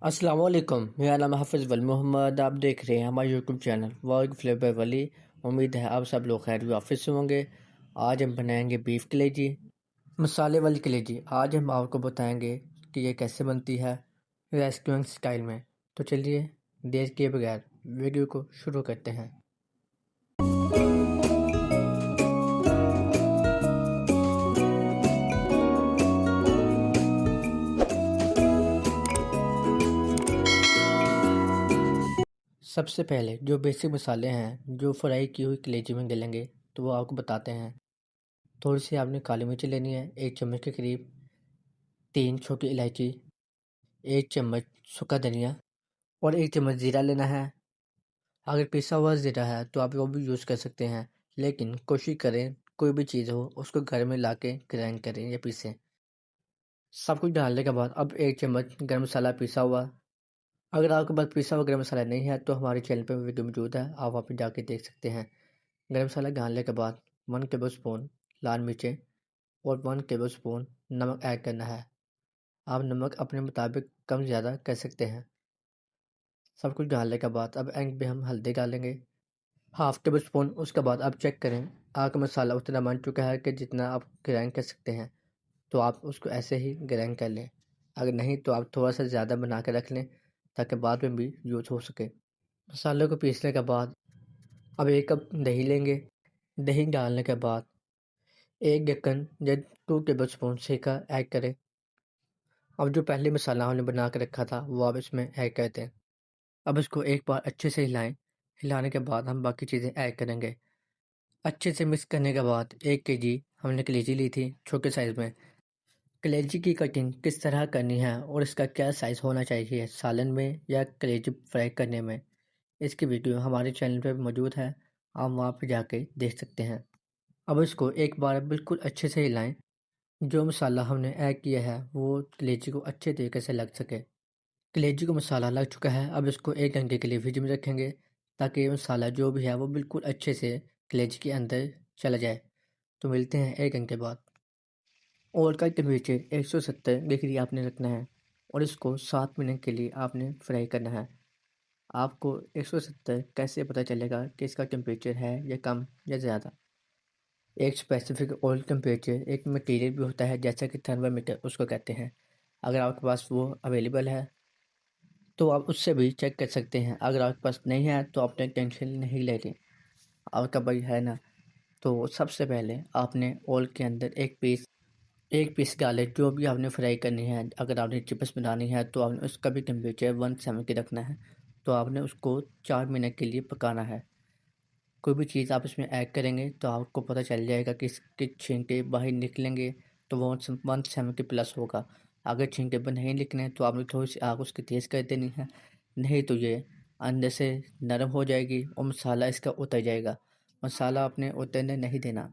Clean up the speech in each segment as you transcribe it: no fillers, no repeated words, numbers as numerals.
अस्सलाम वालेकुम। मेरा नाम हाफ़िज़ वली मोहम्मद। आप देख रहे हैं हमारा यूट्यूब चैनल वर्क फ्लेवर वली। उम्मीद है आप सब लोग खैर ऑफिस से होंगे। आज हम बनाएंगे बीफ कलेजी, मसाले वाली कलेजी। आज हम आपको बताएंगे कि ये कैसे बनती है रेस्टोरेंट स्टाइल में। तो चलिए देर किए बगैर वीडियो को शुरू करते हैं। सबसे पहले जो बेसिक मसाले हैं जो फ्राई की हुई कलेजी में डलेंगे तो वो आपको बताते हैं। थोड़ी सी आपने काली मिर्च लेनी है, 1 चम्मच के करीब, 3 छोटी इलायची, 1 चम्मच सूखा धनिया और 1 चम्मच ज़ीरा लेना है। अगर पिसा हुआ ज़ीरा है तो आप वो भी यूज़ कर सकते हैं, लेकिन कोशिश करें कोई भी चीज़ हो उसको घर में लाके ग्राइंड करें या पीसें। सब कुछ डालने के बाद अब 1 चम्मच गरम मसाला पिसा हुआ। अगर आपके पास पिसा हुआ गरम मसाला नहीं है तो हमारे चैनल पर वीडियो मौजूद है, आप वहाँ पे जाके देख सकते हैं। गरम मसाला डालने के बाद 1 टेबल स्पून लाल मिर्चें और 1 टेबल स्पून नमक ऐड करना है। आप नमक अपने मुताबिक कम ज़्यादा कर सकते हैं। सब कुछ डालने के बाद अब एंड पे हम हल्दी डालेंगे, हाफ टेबल स्पून। उसके बाद आप चेक करें आपका मसाला उतना बन चुका है कि जितना आप ग्राइंड कर सकते हैं, तो आप उसको ऐसे ही ग्राइंड कर लें। अगर नहीं तो आप थोड़ा सा ज़्यादा बना के रख लें ताकि बाद में भी यूज हो सके। मसाले को पीसने के बाद अब 1 कप दही लेंगे। दही डालने के बाद 1 ढक्कन या 2 टेबल स्पून सिरका ऐड करें। अब जो पहले मसाला हमने बना के रखा था वो आप इसमें ऐड कर दें। अब इसको एक बार अच्छे से हिलाएं। हिलाने के बाद हम बाकी चीज़ें ऐड करेंगे। अच्छे से मिक्स करने के बाद 1 केजी हमने कलेजी ली थी छोटे साइज़ में। कलेजी की कटिंग किस तरह करनी है और इसका क्या साइज़ होना चाहिए सालन में या कलेजी फ्राई करने में, इसकी वीडियो हमारे चैनल पर मौजूद है, आप वहाँ पर जाके देख सकते हैं। अब इसको एक बार बिल्कुल अच्छे से हिलाएं। जो मसाला हमने ऐड किया है वो कलेजी को अच्छे तरीके से लग सके। कलेजी को मसाला लग चुका है, अब इसको 1 घंटे के लिए फ्रिज में रखेंगे ताकि मसाला जो भी है वो बिल्कुल अच्छे से कलेजी के अंदर चला जाए। तो मिलते हैं 1 घंटे बाद। ओवन का टेम्परेचर 170 डिग्री आपने रखना है और इसको 7 मिनट के लिए आपने फ्राई करना है। आपको 170 कैसे पता चलेगा कि इसका टेम्परेचर है या कम या ज़्यादा? एक स्पेसिफिक ओवन टेम्परेचर एक मटेरियल भी होता है जैसा कि थर्मामीटर उसको कहते हैं। अगर आपके पास वो अवेलेबल है तो आप उससे भी चेक कर सकते हैं। अगर आपके पास नहीं है तो आपने टेंशन नहीं लेनी, आपका भाई है ना। तो सबसे पहले आपने ओल के अंदर एक पीस डालें जो भी आपने फ्राई करनी है। अगर आपने चिप्स बनानी है तो आपने उसका भी टेम्परेचर 170 रखना है। तो आपने उसको 4 मिनट के लिए पकाना है। कोई भी चीज़ आप इसमें ऐड करेंगे तो आपको पता चल जाएगा कि इसके छींटे बाहर निकलेंगे तो वो 170 प्लस होगा। अगर छींटे बाहर नहीं निकले तो आपने थोड़ी सी आग उसकी तेज़ कर देनी है, नहीं तो ये अंदर से नरम हो जाएगी और मसाला इसका उतर जाएगा। मसाला आपने उतरने नहीं देना।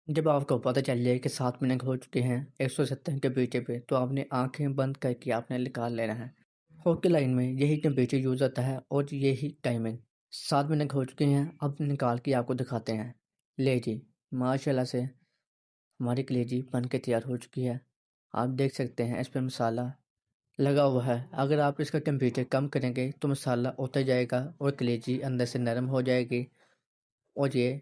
जब आपको पता चल जाए कि 7 मिनट हो चुके हैं 170 टेम्परेचर पे, तो आपने आंखें बंद करके आपने निकाल लेना है। होटल लाइन में यही टेम्परेचर यूज़ होता है और यही टाइमिंग। 7 मिनट हो चुके हैं, अब निकाल के आपको दिखाते हैं। ले जी, माशाल्लाह से हमारी कलेजी बन के तैयार हो चुकी है। आप देख सकते हैं इस पर मसाला लगा हुआ है। अगर आप इसका टेम्परेचर कम करेंगे तो मसाला उतर जाएगा और कलेजी अंदर से नरम हो जाएगी और ये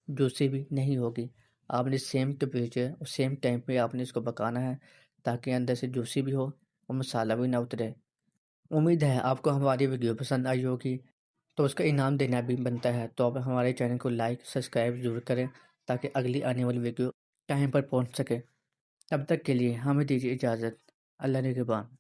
जूसी भी नहीं होगी। आपने सेम टेम्परेचर और सेम टाइम पे आपने इसको पकाना है ताकि अंदर से जूसी भी हो और मसाला भी ना उतरे। उम्मीद है आपको हमारी वीडियो पसंद आई होगी। तो उसका इनाम देना भी बनता है, तो आप हमारे चैनल को लाइक सब्सक्राइब ज़रूर करें ताकि अगली आने वाली वीडियो टाइम पर पहुंच सके। तब तक के लिए हमें दीजिए इजाज़त। अल्लाह निगहबान।